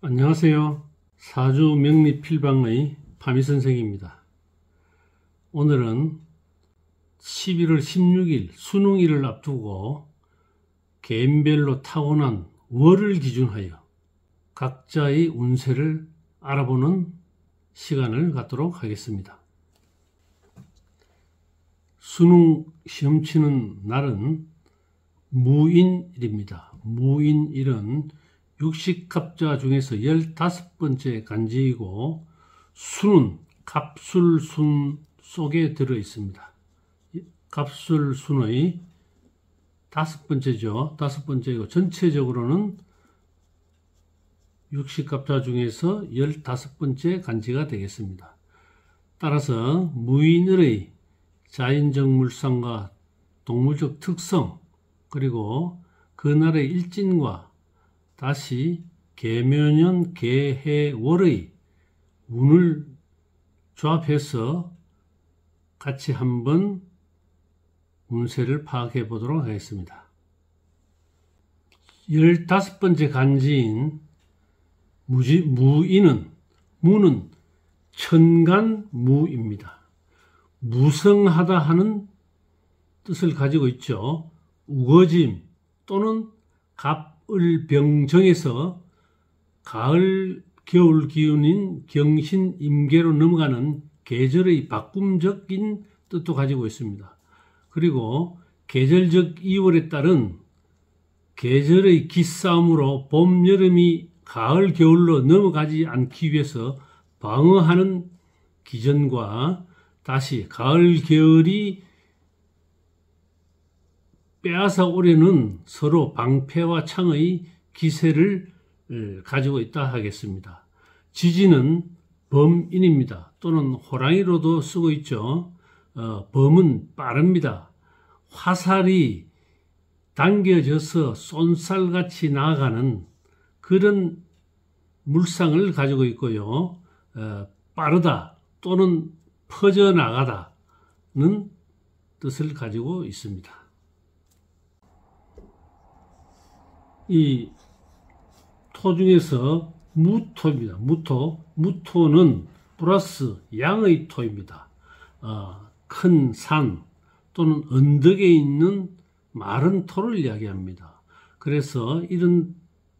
안녕하세요. 사주 명리 필방의 파미 선생입니다. 오늘은 11월 16일 수능일을 앞두고 개인별로 타고난 월을 기준하여 각자의 운세를 알아보는 시간을 갖도록 하겠습니다. 수능 시험 치는 날은 무인일입니다. 무인일은 육식갑자 중에서 15번째 간지이고 수는 갑술순 속에 들어 있습니다. 갑술순의 5번째죠. 5번째이고 전체적으로는 육식갑자 중에서 15번째 간지가 되겠습니다. 따라서 무인일의 자연적 물상과 동물적 특성, 그리고 그날의 일진과 다시 계묘년 계해월의 운을 조합해서 같이 한번 운세를 파악해 보도록 하겠습니다. 15번째 간지인 무인은, 무는 천간무입니다. 무성하다 하는 뜻을 가지고 있죠. 우거짐 또는 갑을병정에서 가을, 겨울 기운인 경신, 임계로 넘어가는 계절의 바꿈적인 뜻도 가지고 있습니다. 그리고 계절적 이월에 따른 계절의 기싸움으로 봄, 여름이 가을, 겨울로 넘어가지 않기 위해서 방어하는 기전과 다시 가을, 겨울이 빼앗아 오려는 서로 방패와 창의 기세를 가지고 있다 하겠습니다. 지지는 범인입니다. 또는 호랑이로도 쓰고 있죠. 범은 빠릅니다. 화살이 당겨져서 쏜살같이 나아가는 그런 물상을 가지고 있고요. 빠르다 또는 퍼져나가다는 뜻을 가지고 있습니다. 이 토 중에서 무토입니다. 무토는 플러스 양의 토입니다. 큰 산 또는 언덕에 있는 마른 토를 이야기합니다. 그래서 이런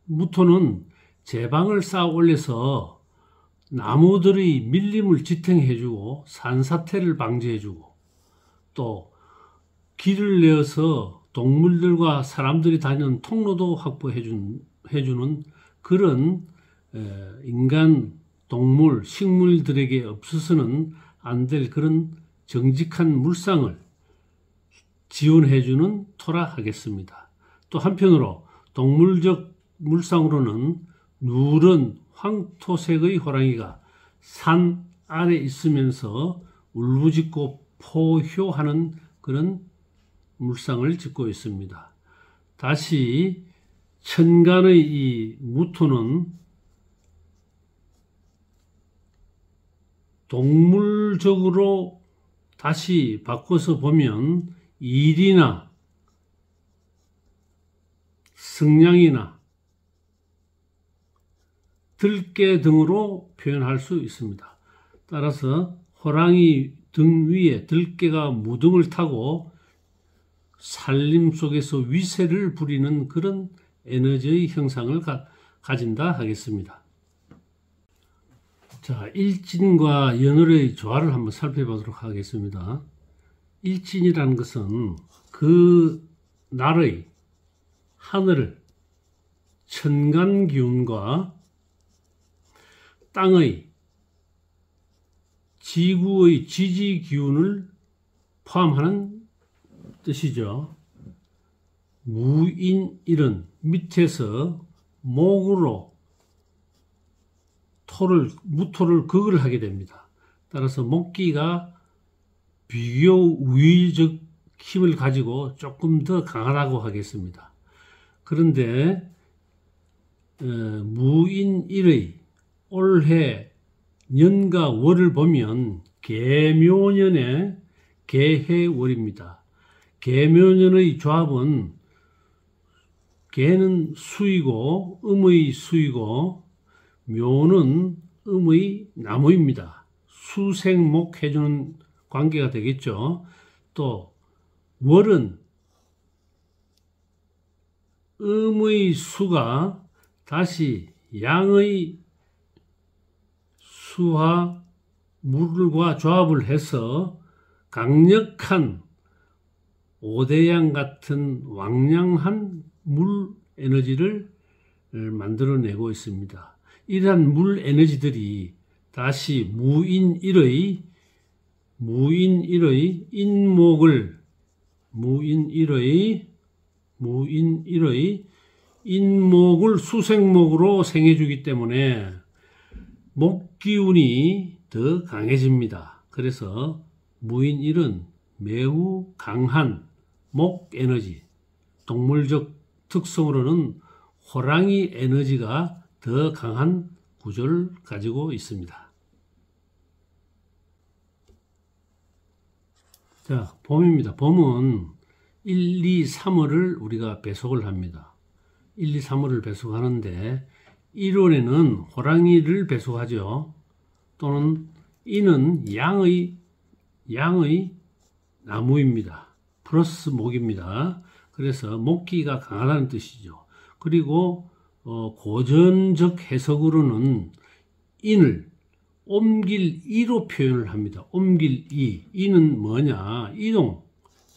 무토는 제방을 쌓아 올려서 나무들의 밀림을 지탱해주고 산사태를 방지해주고 또 길을 내어서 동물들과 사람들이 다니는 통로도 확보해주는 그런 인간, 동물, 식물들에게 없어서는 안 될 그런 정직한 물상을 지원해주는 토라 하겠습니다. 또 한편으로 동물적 물상으로는 누런 황토색의 호랑이가 산 아래 있으면서 울부짖고 포효하는 그런 물상을 짓고 있습니다. 다시 천간의 이 무토는 동물적으로 다시 바꿔서 보면 일이나 승냥이나 들깨 등으로 표현할 수 있습니다. 따라서 호랑이 등 위에 들깨가 무등을 타고 산림 속에서 위세를 부리는 그런 에너지의 형상을 가진다 하겠습니다. 자, 일진과 연월의 조화를 한번 살펴보도록 하겠습니다. 일진이라는 것은 그 날의 하늘을 천간 기운과 땅의 지구의 지지 기운을 포함하는 뜻이죠. 무인일은 밑에서 목으로 무토를 극을 하게 됩니다. 따라서 목기가 비교 우위적 힘을 가지고 조금 더 강하다고 하겠습니다. 그런데 무인일의 올해 년과 월을 보면 계묘년의 계해월입니다. 계묘년의 조합은 개는 수이고 음의 수이고 묘는 음의 나무입니다. 수생목 해주는 관계가 되겠죠. 또 월은 음의 수가 다시 양의 수와 물과 조합을 해서 강력한 오대양 같은 왕량한 물 에너지를 만들어내고 있습니다. 이러한 물 에너지들이 다시 무인일의 인목을 수생목으로 생해주기 때문에 목기운이 더 강해집니다. 그래서 무인일은 매우 강한 목 에너지, 동물적 특성으로는 호랑이 에너지가 더 강한 구조를 가지고 있습니다. 자, 봄입니다. 봄은 1, 2, 3월을 우리가 배속을 합니다. 1, 2, 3월을 배속하는데 1월에는 호랑이를 배속하죠. 또는 이는 양의 나무입니다. 플러스 목입니다. 그래서 목기가 강하다는 뜻이죠. 그리고 고전적 해석으로는 인을 옮길 이로 표현을 합니다. 옮길 이. 이는 뭐냐?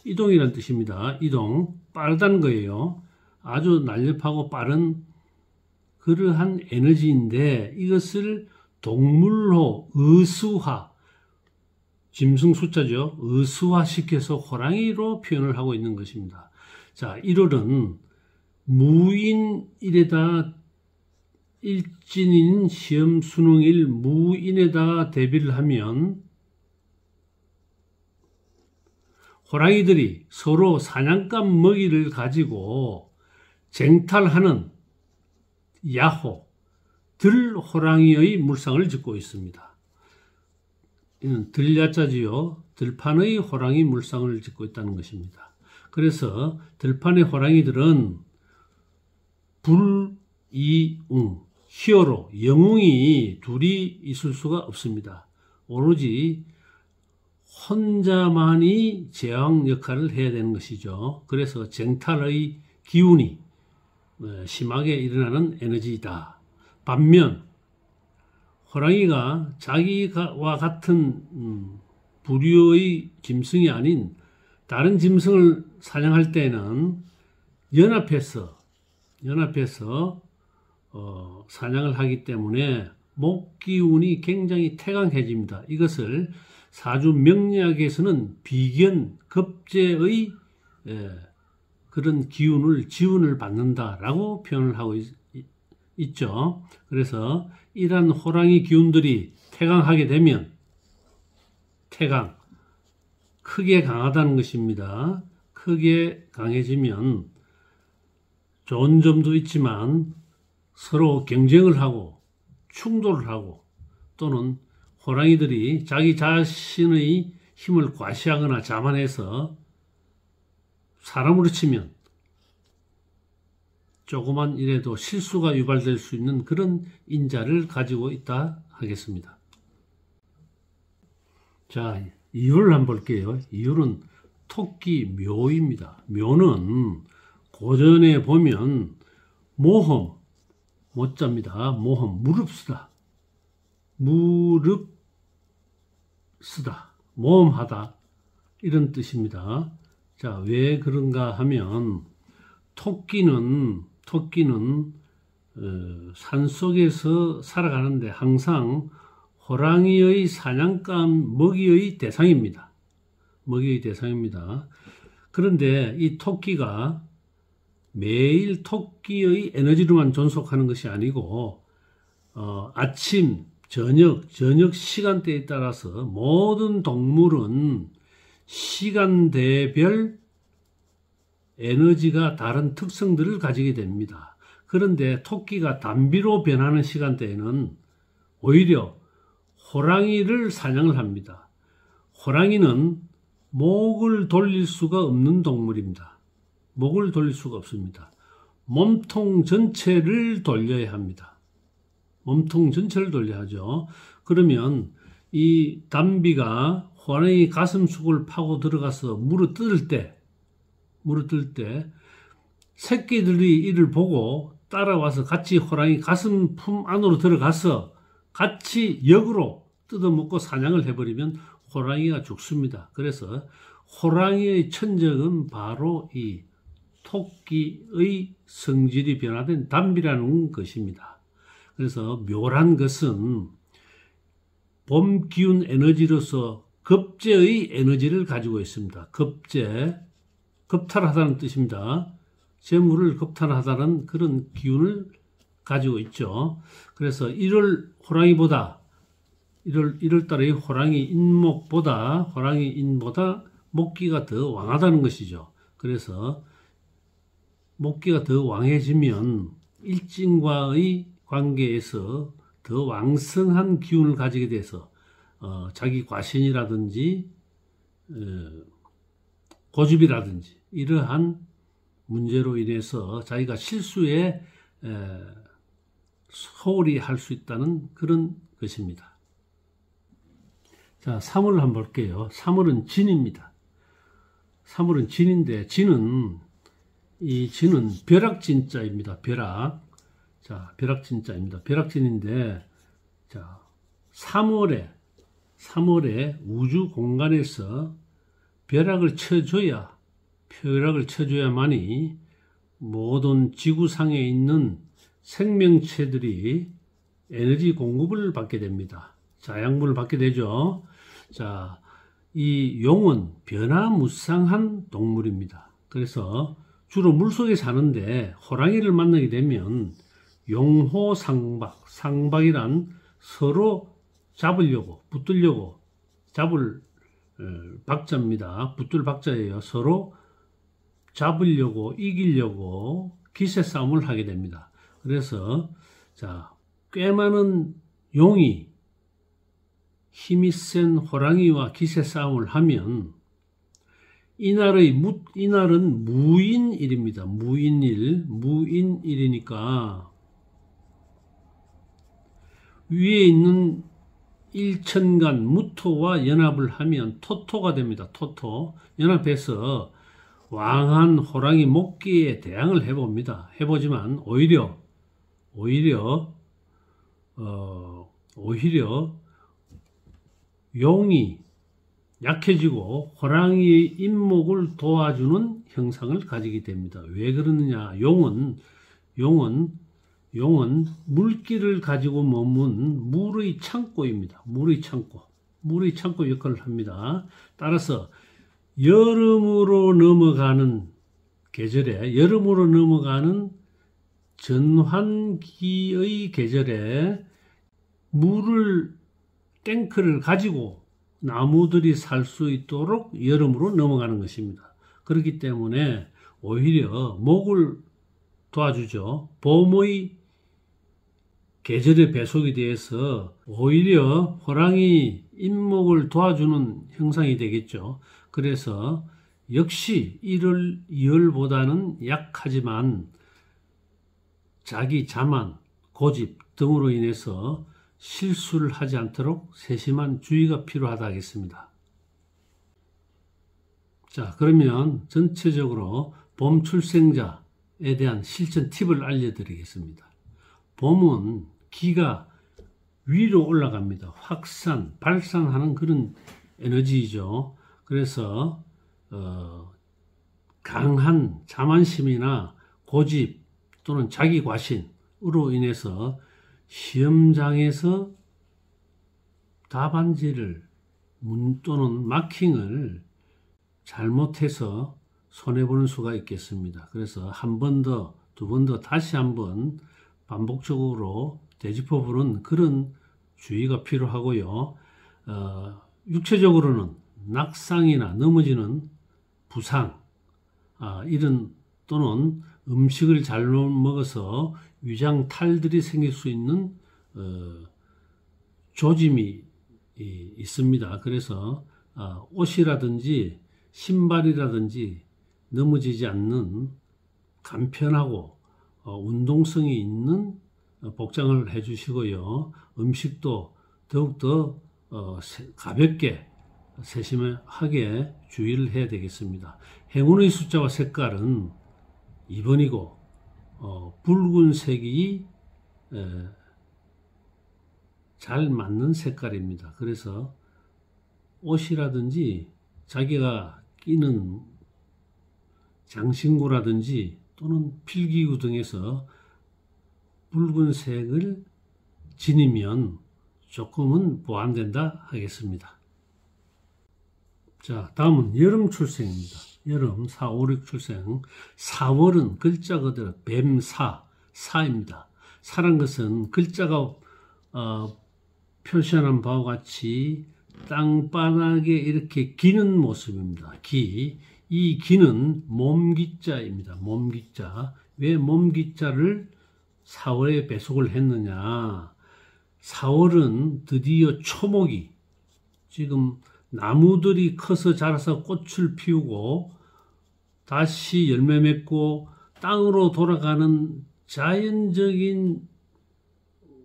이동이라는 뜻입니다. 이동. 빠르다는 거예요. 아주 날렵하고 빠른 그러한 에너지인데 이것을 동물로 의수화, 짐승 숫자죠. 의수화시켜서 호랑이로 표현을 하고 있는 것입니다. 자, 1월은 무인일에다 일진인 시험 수능일 무인에다 대비를 하면 호랑이들이 서로 사냥감 먹이를 가지고 쟁탈하는 야호, 들호랑이의 물상을 짓고 있습니다. 이는 들야자지요. 들판의 호랑이 물상을 짓고 있다는 것입니다. 그래서 들판의 호랑이들은 불이웅, 히어로, 영웅이 둘이 있을 수가 없습니다. 오로지 혼자만이 제왕 역할을 해야 되는 것이죠. 그래서 쟁탈의 기운이 심하게 일어나는 에너지이다. 반면 호랑이가 자기와 같은 부류의 짐승이 아닌 다른 짐승을 사냥할 때는 연합해서 사냥을 하기 때문에 목기운이 굉장히 태강해집니다. 이것을 사주 명리학에서는 비견, 급제의 그런 지운을 받는다라고 표현을 하고 있죠. 그래서 이러한 호랑이 기운들이 태강하게 되면 크게 강하다는 것입니다. 크게 강해지면 좋은 점도 있지만 서로 경쟁을 하고 충돌을 하고 또는 호랑이들이 자기 자신의 힘을 과시하거나 자만해서 사람으로 치면 조그만 일에도 실수가 유발될 수 있는 그런 인자를 가지고 있다 하겠습니다. 자, 이유를 한번 볼게요. 이유는 토끼 묘입니다. 묘는 고전에 보면 모자입니다. 모험, 무릅쓰다, 모험하다 이런 뜻입니다. 자, 왜 그런가 하면 토끼는 산속에서 살아가는데 항상 호랑이의 사냥감 먹이의 대상입니다. 그런데 이 토끼가 매일 토끼의 에너지로만 존속하는 것이 아니고 아침, 저녁 시간대에 따라서 모든 동물은 시간대별 에너지가 다른 특성들을 가지게 됩니다. 그런데 토끼가 단비로 변하는 시간대에는 오히려 호랑이를 사냥을 합니다. 호랑이는 목을 돌릴 수가 없는 동물입니다. 목을 돌릴 수가 없습니다. 몸통 전체를 돌려야 합니다. 몸통 전체를 돌려야 하죠. 그러면 이 담비가 호랑이 가슴속을 파고 들어가서 물어뜯을 때 새끼들이 이를 보고 따라와서 같이 호랑이 가슴 품 안으로 들어가서 같이 역으로 뜯어먹고 사냥을 해버리면 호랑이가 죽습니다. 그래서 호랑이의 천적은 바로 이 토끼의 성질이 변화된 담비라는 것입니다. 그래서 묘란 것은 봄 기운 에너지로서 급제의 에너지를 가지고 있습니다. 급제, 급탈하다는 뜻입니다. 재물을 급탈하다는 그런 기운을 가지고 있죠. 그래서 1월 호랑이보다 1월달의 호랑이 인목보다 목기가 더 왕하다는 것이죠. 그래서 목기가 더 왕해지면 일진과의 관계에서 더 왕성한 기운을 가지게 돼서 자기 과신이라든지 고집이라든지 이러한 문제로 인해서 자기가 실수에 소홀히 할 수 있다는 그런 것입니다. 자, 3월 한번 볼게요. 3월은 진입니다. 3월은 진인데 진은 벼락진자입니다. 벼락. 자, 벼락진자입니다. 벼락진인데 자, 3월에 우주 공간에서 벼락을 쳐줘야만이 모든 지구상에 있는 생명체들이 에너지 공급을 받게 됩니다. 자양분을 받게 되죠. 자, 이 용은 변화무쌍한 동물입니다. 그래서 주로 물속에 사는데 호랑이를 만나게 되면 용호상박이란 서로 잡으려고, 붙들려고 잡을 박자입니다. 붙들 박자예요. 서로 잡으려고, 이기려고 기세 싸움을 하게 됩니다. 그래서 자, 꽤 많은 용이 힘이 센 호랑이와 기세 싸움을 하면 이날은 무인일입니다. 무인일이니까 위에 있는 일천간 무토와 연합을 하면 토토가 됩니다. 토토. 연합해서 왕한 호랑이 목기에 대항을 해봅니다. 해보지만 오히려 용이 약해지고 호랑이의 임목을 도와주는 형상을 가지게 됩니다. 왜 그러느냐? 용은 물기를 가지고 머문 물의 창고입니다. 물의 창고 역할을 합니다. 따라서 여름으로 넘어가는 전환기의 계절에 탱크를 가지고 나무들이 살 수 있도록 여름으로 넘어가는 것입니다. 그렇기 때문에 오히려 목을 도와주죠. 봄의 계절의 배속이 돼서 오히려 호랑이 임목을 도와주는 형상이 되겠죠. 그래서 역시 1월, 2월보다는 약하지만 자기 자만, 고집 등으로 인해서 실수를 하지 않도록 세심한 주의가 필요하다 하겠습니다. 자, 그러면 전체적으로 봄 출생자에 대한 실천 팁을 알려드리겠습니다. 봄은 기가 위로 올라갑니다. 발산하는 그런 에너지이죠. 그래서 강한 자만심이나 고집 또는 자기 과신으로 인해서 시험장에서 답안지를 또는 마킹을 잘못해서 손해보는 수가 있겠습니다. 그래서 한 번 더, 두 번 더 다시 한번 반복적으로 되짚어보는 그런 주의가 필요하고요. 육체적으로는 낙상이나 넘어지는 부상, 이런 또는 음식을 잘못 먹어서 위장탈들이 생길 수 있는 조짐이 있습니다. 그래서 옷이라든지 신발이라든지 넘어지지 않는 간편하고 운동성이 있는 복장을 해 주시고요. 음식도 더욱더 가볍게 세심하게 주의를 해야 되겠습니다. 행운의 숫자와 색깔은 2번이고 붉은색이 잘 맞는 색깔입니다. 그래서 옷이라든지 자기가 끼는 장신구라든지 또는 필기구 등에서 붉은색을 지니면 조금은 보완된다 하겠습니다. 자, 다음은 여름 출생입니다. 여름 4, 5, 6 출생. 4월은 글자 그대로 뱀사, 사입니다. 사란 것은 글자가 표시하는 바와 같이 땅바닥에 이렇게 기는 모습입니다. 이 기는 몸기자입니다. 몸기자. 왜 몸기자를 4월에 배속을 했느냐? 4월은 드디어 초목이 지금 나무들이 커서 자라서 꽃을 피우고 다시 열매 맺고 땅으로 돌아가는 자연적인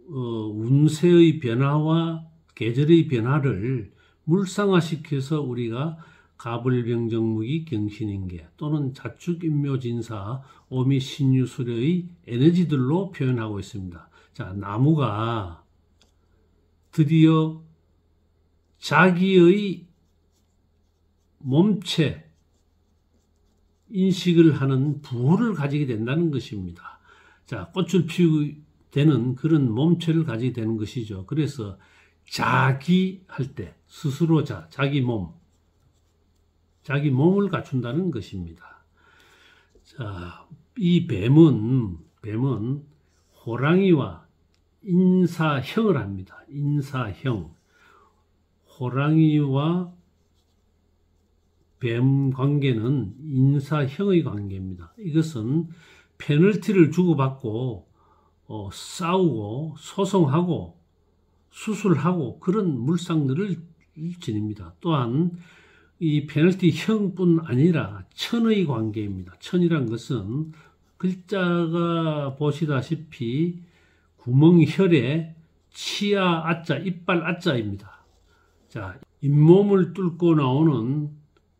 운세의 변화와 계절의 변화를 물상화시켜서 우리가 가불병정무기 경신인계 또는 자축인묘진사 오미신유수려의 에너지들로 표현하고 있습니다. 자, 나무가 드디어 자기의 몸체 인식을 하는 부호를 가지게 된다는 것입니다. 자, 꽃을 피우게 되는 그런 몸체를 가지게 되는 것이죠. 그래서 자기 할 때 스스로 자기 몸을 갖춘다는 것입니다. 자, 이 뱀은 호랑이와 인사형을 합니다. 인사형. 호랑이와 뱀 관계는 인사형의 관계입니다. 이것은 페널티를 주고받고 싸우고 소송하고 수술하고 그런 물상들을 지닙니다. 또한 이 페널티형뿐 아니라 천의 관계입니다. 천이란 것은 글자가 보시다시피 구멍혈에 치아 아자, 이빨 아자입니다. 자, 잇몸을 뚫고 나오는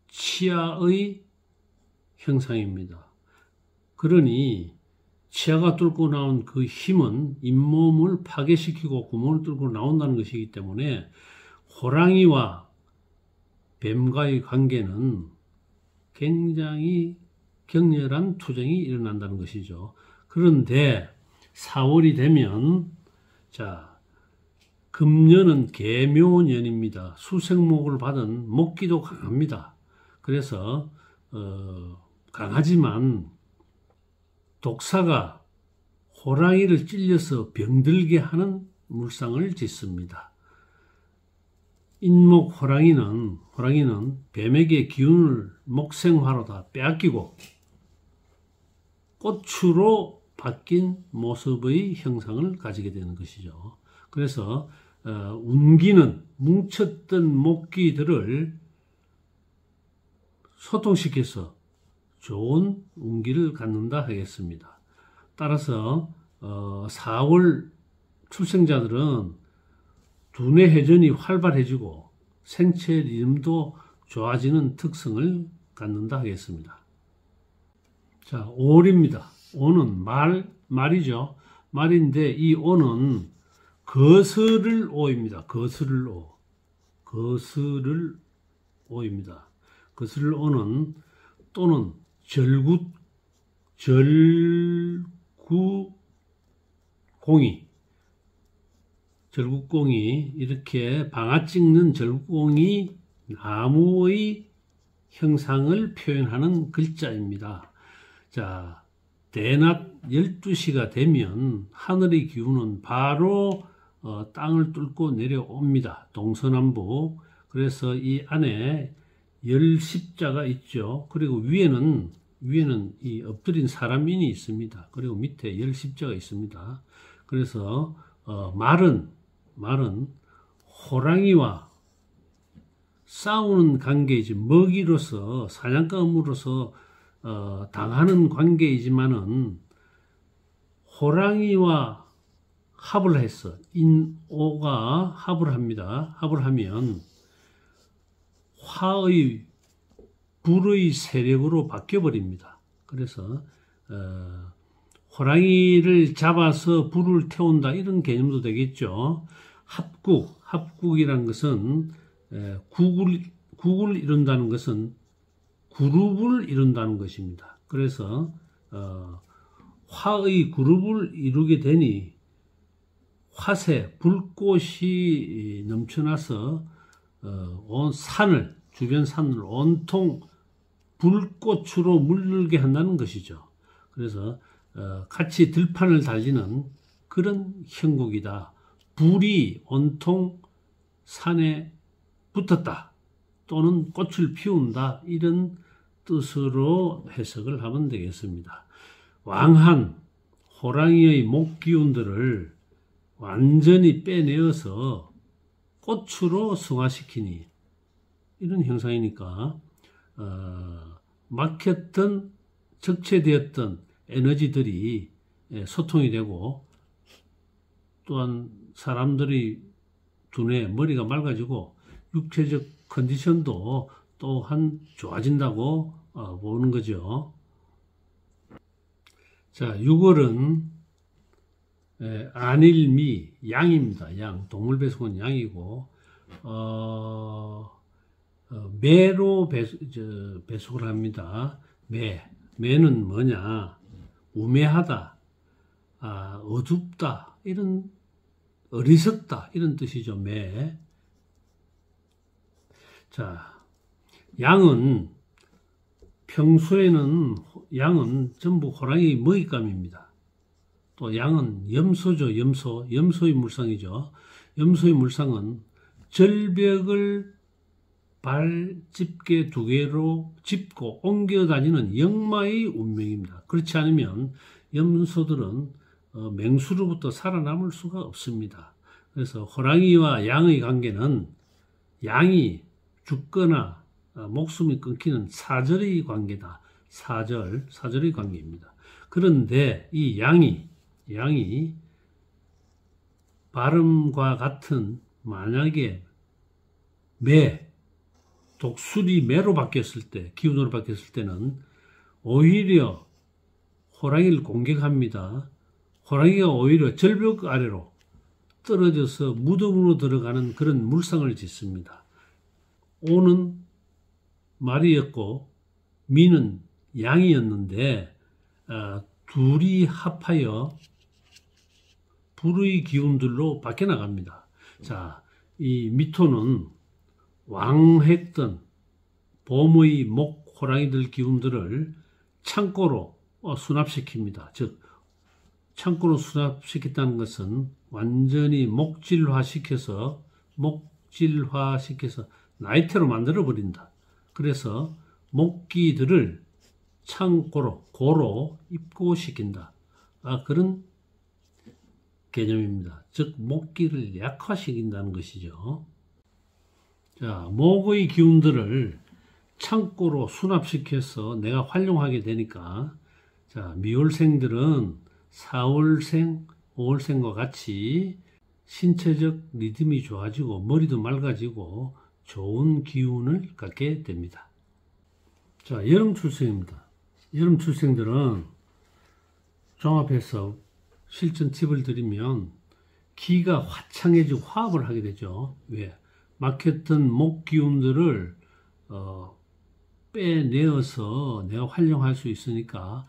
치아의 형상입니다. 그러니 치아가 뚫고 나온 그 힘은 잇몸을 파괴시키고 구멍을 뚫고 나온다는 것이기 때문에 호랑이와 뱀과의 관계는 굉장히 격렬한 투쟁이 일어난다는 것이죠. 그런데 4월이 되면 자, 금년은 계묘년입니다. 수생목을 받은 목기도 강합니다. 그래서 강하지만 독사가 호랑이를 찔려서 병들게 하는 물상을 짓습니다. 인목 호랑이는 뱀에게 기운을 목생화로 다 빼앗기고 꽃으로 바뀐 모습의 형상을 가지게 되는 것이죠. 그래서 운기는 뭉쳤던 목기들을 소통시켜서 좋은 운기를 갖는다 하겠습니다. 따라서 4월 출생자들은 두뇌 회전이 활발해지고 생체 리듬도 좋아지는 특성을 갖는다 하겠습니다. 자, 5월입니다. 5는 말이죠. 말인데 이 5는 거스를 오입니다. 거스를 오. 거스를 오입니다. 거스를 오는 또는 절구공이 이렇게 방아 찍는 절구공이 나무의 형상을 표현하는 글자입니다. 자, 대낮 12시가 되면 하늘의 기운은 바로 땅을 뚫고 내려옵니다. 동서남북. 그래서 이 안에 열 십자가 있죠. 그리고 위에는 이 엎드린 사람인이 있습니다. 그리고 밑에 열 십자가 있습니다. 그래서 말은 호랑이와 싸우는 관계이지 먹이로서 사냥감으로서 당하는 관계이지만은 호랑이와 합을 해서 인오가 합을 합니다. 합을 하면 화의 불의 세력으로 바뀌어 버립니다. 그래서 호랑이를 잡아서 불을 태운다 이런 개념도 되겠죠. 합국이라는 것은 국을 이룬다는 것은 그룹을 이룬다는 것입니다. 그래서 화의 그룹을 이루게 되니 화세, 불꽃이 넘쳐나서 온 산을, 주변 산을 온통 불꽃으로 물들게 한다는 것이죠. 그래서 같이 들판을 달리는 그런 형국이다. 불이 온통 산에 붙었다. 또는 꽃을 피운다. 이런 뜻으로 해석을 하면 되겠습니다. 왕한 호랑이의 목 기운들을 완전히 빼내어서 꽃으로 승화시키니 이런 형상이니까 막혔던 적체되었던 에너지들이 소통이 되고 또한 사람들이 두뇌 머리가 맑아지고 육체적 컨디션도 또한 좋아진다고 보는 거죠. 자, 6월은 안일미, 양입니다. 양, 동물 배속은 양이고 매로 배속을 합니다. 매는 뭐냐? 우매하다, 어둡다, 이런 어리석다 이런 뜻이죠. 매. 자, 양은 평소에는 양은 전부 호랑이 먹잇감입니다. 또 양은 염소죠. 염소의 물상이죠. 염소의 물상은 절벽을 발집게 두 개로 짚고 옮겨 다니는 역마의 운명입니다. 그렇지 않으면 염소들은 맹수로부터 살아남을 수가 없습니다. 그래서 호랑이와 양의 관계는 양이 죽거나 목숨이 끊기는 사절의 관계다. 사절의 관계입니다. 그런데 이 양이 발음과 같은 만약에 독수리 매로 바뀌었을 때, 기운으로 바뀌었을 때는 오히려 호랑이를 공격합니다. 호랑이가 오히려 절벽 아래로 떨어져서 무덤으로 들어가는 그런 물상을 짓습니다. 오는 말이었고 미는 양이었는데 둘이 합하여 불의 기운들로 바뀌어 나갑니다. 자, 이 미토는 왕했던 봄의 목 호랑이들 기운들을 창고로 수납시킵니다. 즉 창고로 수납시켰다는 것은 완전히 목질화시켜서 나이테로 만들어 버린다. 그래서 목기들을 고로 입고시킨다. 그런 개념입니다. 즉 목기를 약화시킨다는 것이죠. 자, 목의 기운들을 창고로 수납시켜서 내가 활용하게 되니까 자, 미월생들은 4월생, 5월생과 같이 신체적 리듬이 좋아지고 머리도 맑아지고 좋은 기운을 갖게 됩니다. 자, 여름 출생입니다. 여름 출생들은 종합해서 실전 팁을 드리면 기가 화창해지고 화합을 하게 되죠. 왜? 막혔던 목 기운들을 빼내어서 내가 활용할 수 있으니까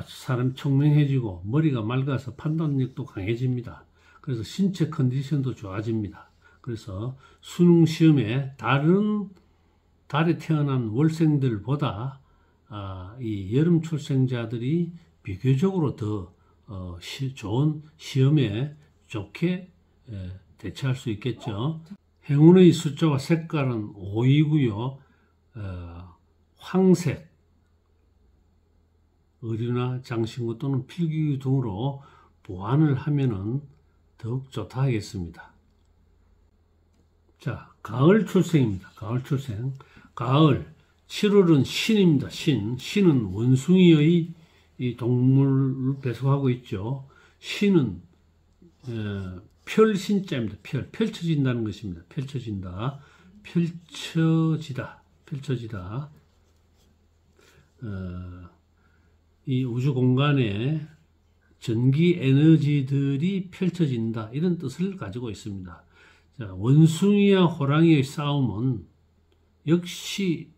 사람 청명해지고 머리가 맑아서 판단력도 강해집니다. 그래서 신체 컨디션도 좋아집니다. 그래서 수능 시험에 다른 달에 태어난 월생들보다 이 여름 출생자들이 비교적으로 더 좋은 시험에 좋게 대처할 수 있겠죠. 행운의 숫자와 색깔은 5이고요. 황색, 의류나 장신구 또는 필기구 등으로 보완을 하면은 더욱 좋다 하겠습니다. 자, 가을 출생입니다. 가을 출생. 가을, 7월은 신입니다. 신은 원숭이의 이 동물을 배속하고 있죠. 신은 펼신자입니다. 펼쳐진다는 것입니다. 펼쳐진다. 펼쳐지다. 이 우주 공간에 전기 에너지들이 펼쳐진다. 이런 뜻을 가지고 있습니다. 자, 원숭이와 호랑이의 싸움은 역시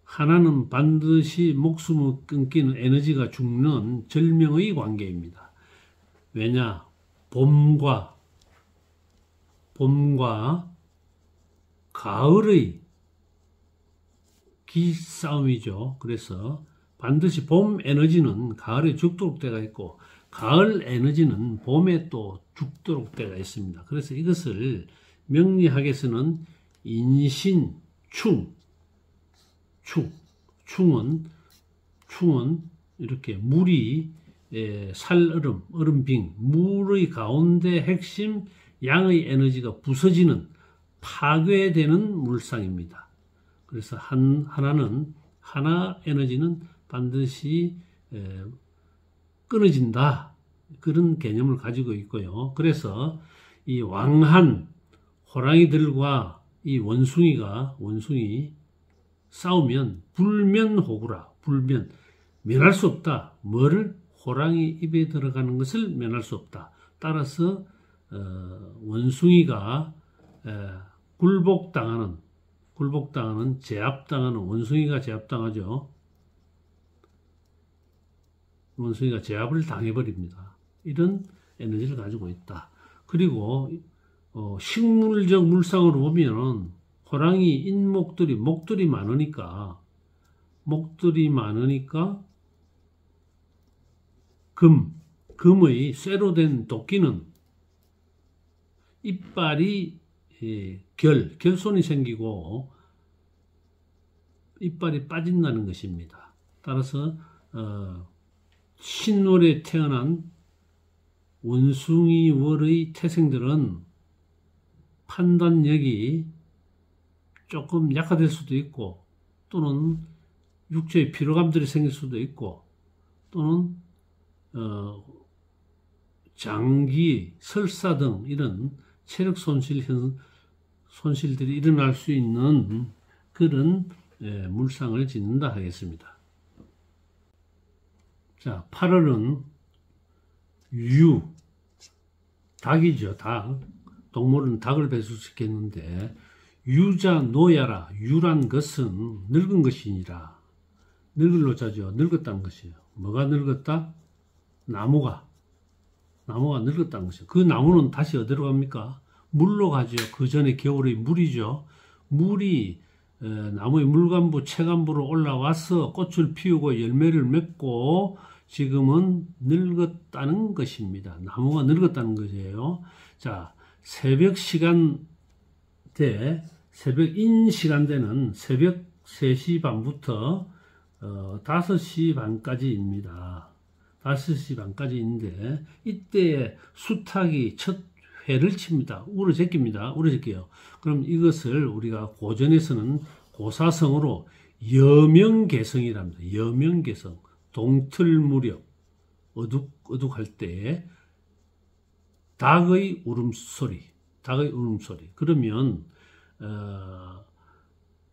하나는 반드시 목숨을 끊기는 에너지가 죽는 절명의 관계입니다. 왜냐? 봄과 가을의 기싸움이죠. 그래서 반드시 봄 에너지는 가을에 죽도록 때가 있고 가을 에너지는 봄에 또 죽도록 때가 있습니다. 그래서 이것을 명리학에서는 인신충, 충은 이렇게 물이 살얼음, 얼음빙, 물의 가운데 핵심 양의 에너지가 부서지는 파괴되는 물상입니다. 그래서 하나 에너지는 반드시 끊어진다. 그런 개념을 가지고 있고요. 그래서 이 왕한 호랑이들과 이 원숭이 싸우면 불면호구라. 면할 수 없다. 뭐를? 호랑이 입에 들어가는 것을 면할 수 없다. 따라서 원숭이가 굴복당하는 제압당하는 원숭이가 제압당하죠. 원숭이가 제압을 당해버립니다. 이런 에너지를 가지고 있다. 그리고 식물적 물상으로 보면 호랑이 목들이 많으니까 금의 쇠로 된 도끼는 이빨이 결손이 생기고 이빨이 빠진다는 것입니다. 따라서 신월에 태어난 원숭이월의 태생들은 판단력이 조금 약화될 수도 있고 또는 육체의 피로감들이 생길 수도 있고 또는 장기, 설사 등 이런 체력 손실들이 일어날 수 있는 그런 물상을 짓는다 하겠습니다. 자, 8월은 닭이죠. 닭. 동물은 닭을 배수시켰는데 유자 노야라. 유란 것은 늙은 것이니라. 늙을 노자죠. 늙었다는 것이에요. 뭐가 늙었다? 나무가 늙었다는 것이에요. 그 나무는 다시 어디로 갑니까? 물로 가죠. 그 전에 겨울의 물이죠. 물이 나무의 물간부, 체간부로 올라와서 꽃을 피우고 열매를 맺고 지금은 늙었다는 것입니다. 나무가 늙었다는 것이에요. 자, 새벽 시간대는 새벽 3시 반부터 5시 반까지입니다. 5시 반까지인데 이때에 수탉이 첫 회를 칩니다. 우러제껴요. 그럼 이것을 우리가 고전에서는 고사성어로 여명개성이랍니다. 여명개성. 동틀무렵 어둑할 때에 닭의 울음소리. 그러면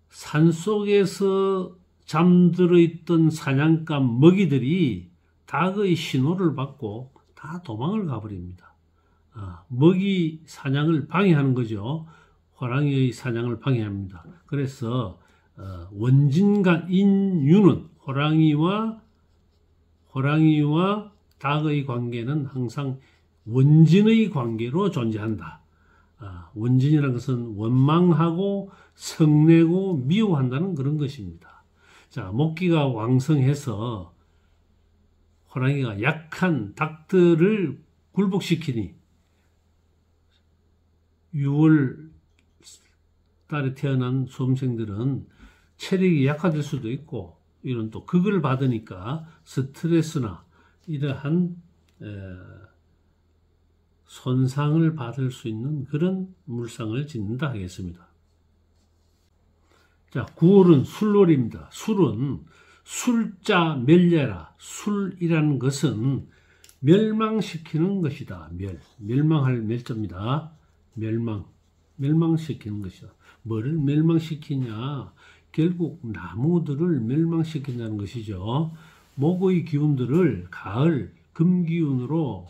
산속에서 잠들어 있던 사냥감 먹이들이 닭의 신호를 받고 다 도망을 가버립니다. 먹이 사냥을 방해하는 거죠. 호랑이의 사냥을 방해합니다. 그래서 원진간 인유는 호랑이와 닭의 관계는 항상 원진의 관계로 존재한다. 원진이라는 것은 원망하고 성내고 미워한다는 그런 것입니다. 자, 목기가 왕성해서 호랑이가 약한 닭들을 굴복시키니 6월 달에 태어난 수험생들은 체력이 약화될 수도 있고 이런 또 극을 받으니까 스트레스나 이러한 손상을 받을 수 있는 그런 물상을 짓는다 하겠습니다. 자, 9월은 술월입니다. 술은 술자 멸례라. 술이라는 것은 멸망시키는 것이다. 멸망할 멸자입니다. 멸망시키는 것이다. 뭐를 멸망시키냐? 결국 나무들을 멸망시킨다는 것이죠. 목의 기운들을 가을 금기운으로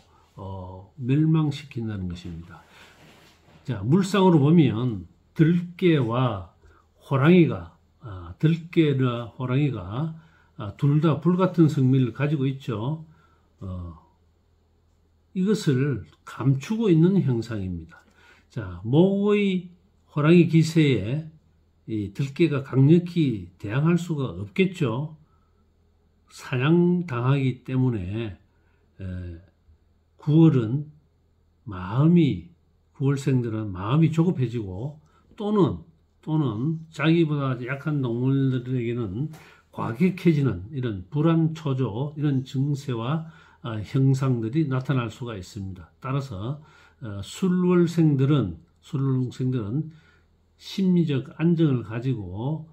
멸망시킨다는 것입니다. 자, 물상으로 보면 들깨와 호랑이가 들깨나 호랑이가 둘 다 불같은 성미를 가지고 있죠. 이것을 감추고 있는 형상입니다. 자, 목의 호랑이 기세에 이 들깨가 강력히 대항할 수가 없겠죠. 사냥당하기 때문에 9월은 구월생들은 마음이 조급해지고 또는 자기보다 약한 동물들에게는 과격해지는 이런 불안초조 이런 증세와 형상들이 나타날 수가 있습니다. 따라서 술월생들은 심리적 안정을 가지고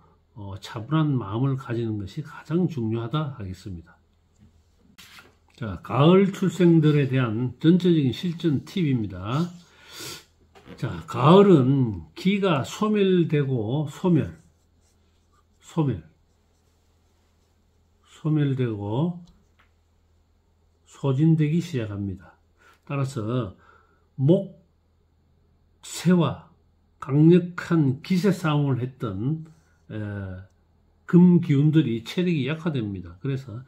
차분한 마음을 가지는 것이 가장 중요하다 하겠습니다. 자, 가을 출생들에 대한 전체적인 실전 팁입니다. 자, 가을은 기가 소멸되고 소멸되고 소진되기 시작합니다. 따라서 목새와 강력한 기세 싸움을 했던 금기운들이 체력이 약화됩니다. 그래서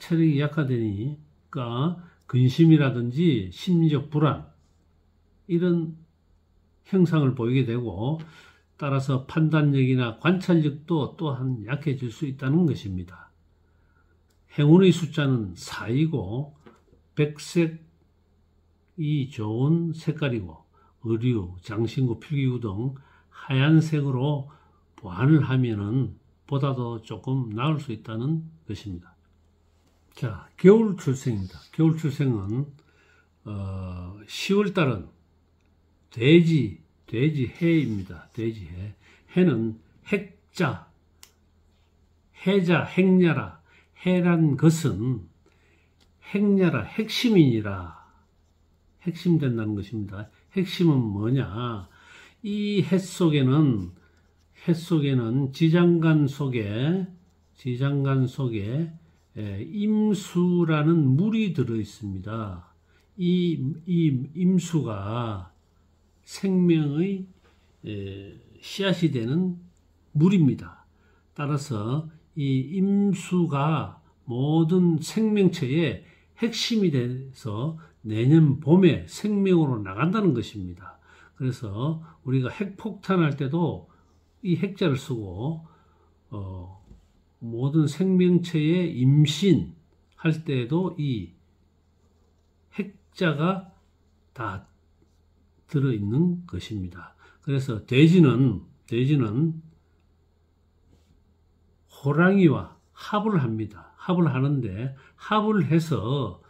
체력이 약화되니까 근심이라든지 심리적 불안 이런 형상을 보이게 되고 따라서 판단력이나 관찰력도 또한 약해질 수 있다는 것입니다. 행운의 숫자는 4이고 백색이 좋은 색깔이고 의류, 장신구, 필기구 등 하얀색으로 보완을 하면은 보다도 조금 나을 수 있다는 것입니다. 자, 겨울 출생입니다. 겨울 출생은 10월달은 돼지해입니다. 돼지해. 해는 핵자, 해자, 핵냐라. 해란 것은 핵냐라, 핵심이니라. 핵심된다는 것입니다. 핵심은 뭐냐? 이 해 속에는 지장간 속에 임수라는 물이 들어 있습니다. 이 임수가 생명의 씨앗이 되는 물입니다. 따라서 이 임수가 모든 생명체의 핵심이 돼서 내년 봄에 생명으로 나간다는 것입니다. 그래서 우리가 핵폭탄할 때도 이 핵자를 쓰고 모든 생명체의 임신할 때도 이 핵자가 다 들어있는 것입니다. 그래서 돼지는 호랑이와 합을 합니다. 합을 하는데 합을 해서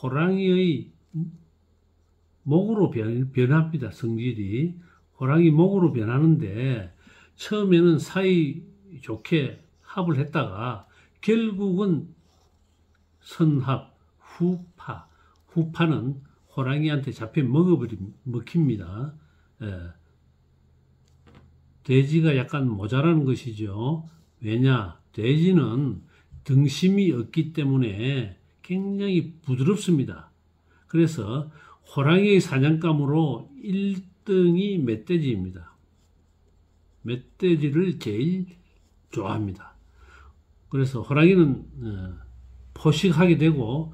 호랑이의 목으로 변합니다. 성질이 호랑이 목으로 변하는데 처음에는 사이 좋게 합을 했다가 결국은 선합, 후파는 호랑이한테 잡혀 먹힙니다. 돼지가 약간 모자라는 것이죠. 왜냐? 돼지는 등심이 없기 때문에 굉장히 부드럽습니다. 그래서 호랑이의 사냥감으로 1등이 멧돼지입니다. 멧돼지를 제일 좋아합니다. 그래서 호랑이는 포식하게 되고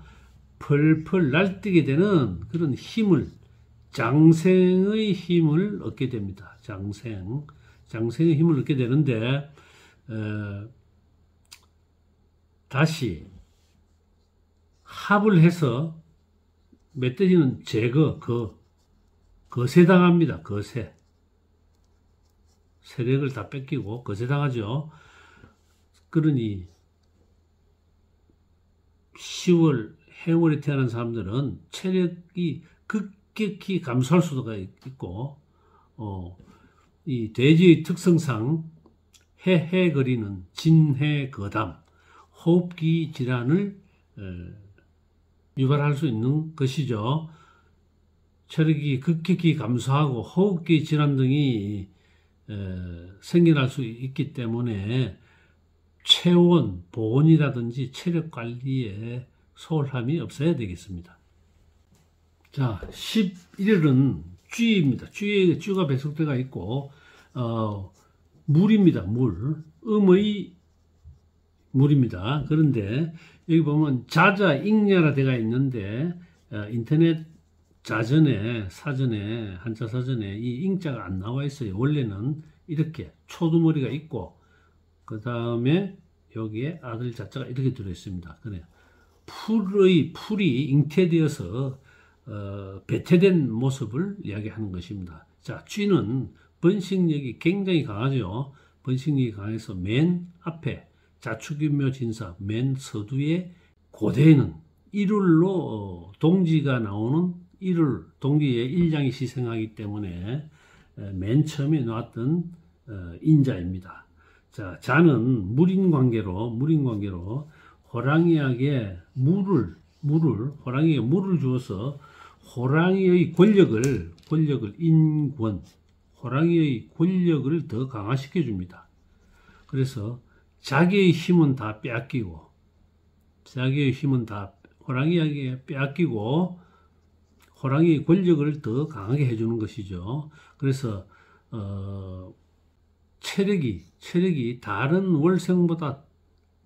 펄펄 날뛰게 되는 그런 힘을, 장생의 힘을 얻게 됩니다. 장생의 힘을 얻게 되는데 다시 합을 해서 멧돼지는 거세당합니다. 세력을 다 뺏기고 거세당하죠. 그러니 10월, 해월에 태어난 사람들은 체력이 급격히 감소할 수가 있고 이 돼지의 특성상 해해거리는 진해거담, 호흡기 질환을 유발할 수 있는 것이죠. 체력이 급격히 감소하고 호흡기 질환 등이 생겨날 수 있기 때문에 체온, 보온이라든지 체력 관리에 소홀함이 없어야 되겠습니다. 자, 11일은 쥐입니다. 쥐가 배속대가 있고, 물입니다. 음의 물입니다. 그런데 여기 보면 자자, 잉야라 되어 있는데, 인터넷 사전에, 한자 사전에 이 잉자가 안 나와 있어요. 원래는 이렇게 초두머리가 있고, 그 다음에 여기에 아들 자자가 이렇게 들어있습니다. 그래. 풀이 잉태되어서 배태된 모습을 이야기하는 것입니다. 자, 쥐는 번식력이 굉장히 강하죠. 번식력이 강해서 맨 앞에 자축인묘 진사 맨 서두에 고대에는 일울로 동지가 나오는 동지의 일장이 시생하기 때문에 맨 처음에 나왔던 인자입니다. 자, 자는 물인관계로 호랑이에게 물을 주어서 호랑이의 호랑이의 권력을 더 강화시켜 줍니다. 그래서 자기의 힘은 다 빼앗기고, 호랑이에게 빼앗기고, 호랑이의 권력을 더 강하게 해주는 것이죠. 그래서, 체력이 다른 월생보다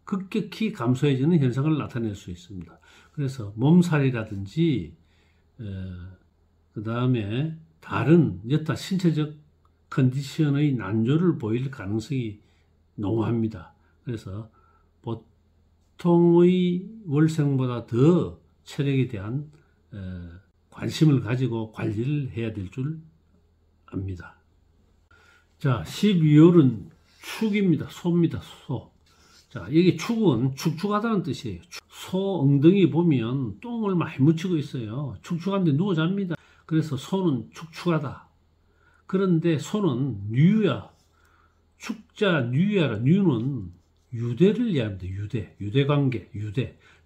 급격히 감소해지는 현상을 나타낼 수 있습니다. 그래서 몸살이라든지, 그 다음에 다른 여타 신체적 컨디션의 난조를 보일 가능성이 농후합니다. 그래서 보통의 월생보다 더 체력에 대한 관심을 가지고 관리를 해야 될 줄 압니다. 자, 12월은 축입니다. 소입니다. 소. 자, 여기 축은 축축하다는 뜻이에요. 소 엉덩이 보면 똥을 많이 묻히고 있어요. 축축한데 누워 잡니다. 그래서 소는 축축하다. 그런데 소는 뉴야. 축자 뉴야라. 뉴는 유대를 이야기합니다. 유대관계.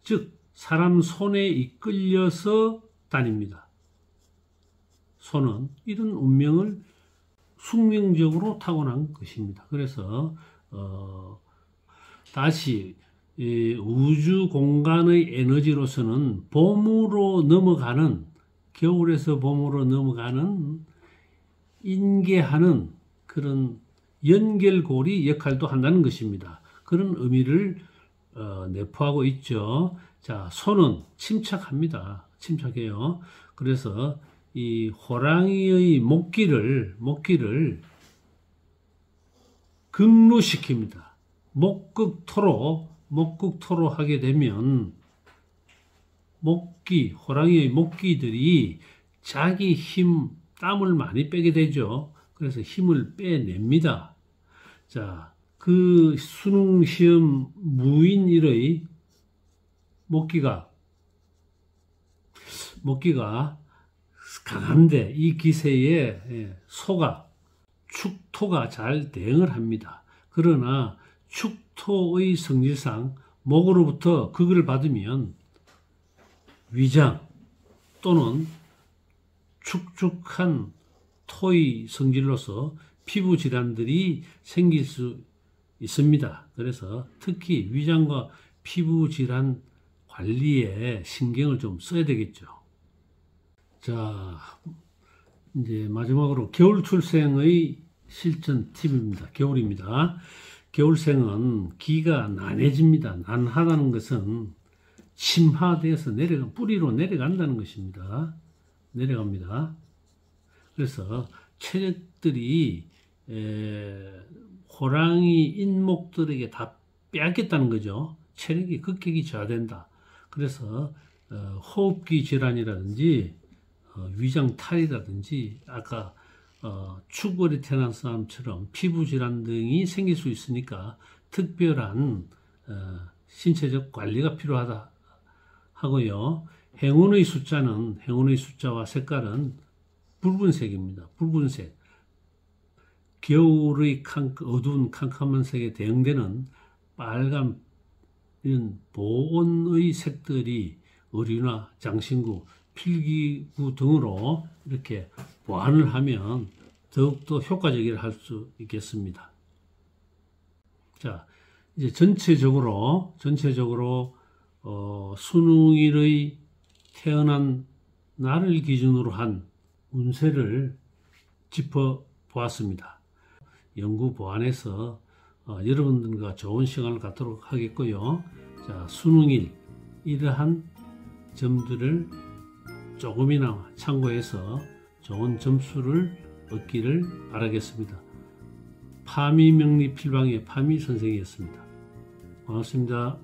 즉 사람 손에 이끌려서 다닙니다. 소는 이런 운명을 숙명적으로 타고난 것입니다. 그래서 다시 우주 공간의 에너지로서는 겨울에서 봄으로 넘어가는 인계하는 그런 연결고리 역할도 한다는 것입니다. 그런 의미를 내포하고 있죠. 자, 소는 침착해요. 그래서 이 호랑이의 목기를 급루시킵니다. 목극토로 하게 되면 호랑이의 목기들이 자기 힘, 땀을 많이 빼게 되죠. 그래서 힘을 빼냅니다. 자, 그 수능시험 무인일의 목기가 강한데 이 기세에 축토가 잘 대응을 합니다. 그러나 축토의 성질상 목으로부터 극을 받으면 위장 또는 축축한 토의 성질로서 피부 질환들이 생길 수 있습니다. 그래서 특히 위장과 피부 질환 관리에 신경을 좀 써야 되겠죠. 자, 이제 마지막으로 겨울 출생의 실전 팁입니다. 겨울입니다. 겨울생은 기가 난해집니다. 난하다는 것은 침하되어서 뿌리로 내려간다는 것입니다. 내려갑니다. 그래서 체력들이 호랑이 인목들에게 다 빼앗겼다는 거죠. 체력이 급격히 저하된다. 그래서 호흡기 질환이라든지 위장탈이라든지 아까 축월이 태어난 사람처럼 피부 질환 등이 생길 수 있으니까 특별한 신체적 관리가 필요하다 하고요. 행운의 숫자와 색깔은 붉은색입니다. 붉은색. 겨울의 어두운 캄캄한 색에 대응되는 빨간 이런 보온의 색들이 의류나 장신구, 필기구 등으로 이렇게 보완을 하면 더욱더 효과적이라 할 수 있겠습니다. 자, 이제 전체적으로 수능일의 태어난 날을 기준으로 한 운세를 짚어보았습니다. 연구 보완해서 여러분들과 좋은 시간을 갖도록 하겠고요. 자, 수능일 이러한 점들을 조금이나마 참고해서 좋은 점수를 얻기를 바라겠습니다. 파미명리필방의 파미 선생이었습니다. 고맙습니다.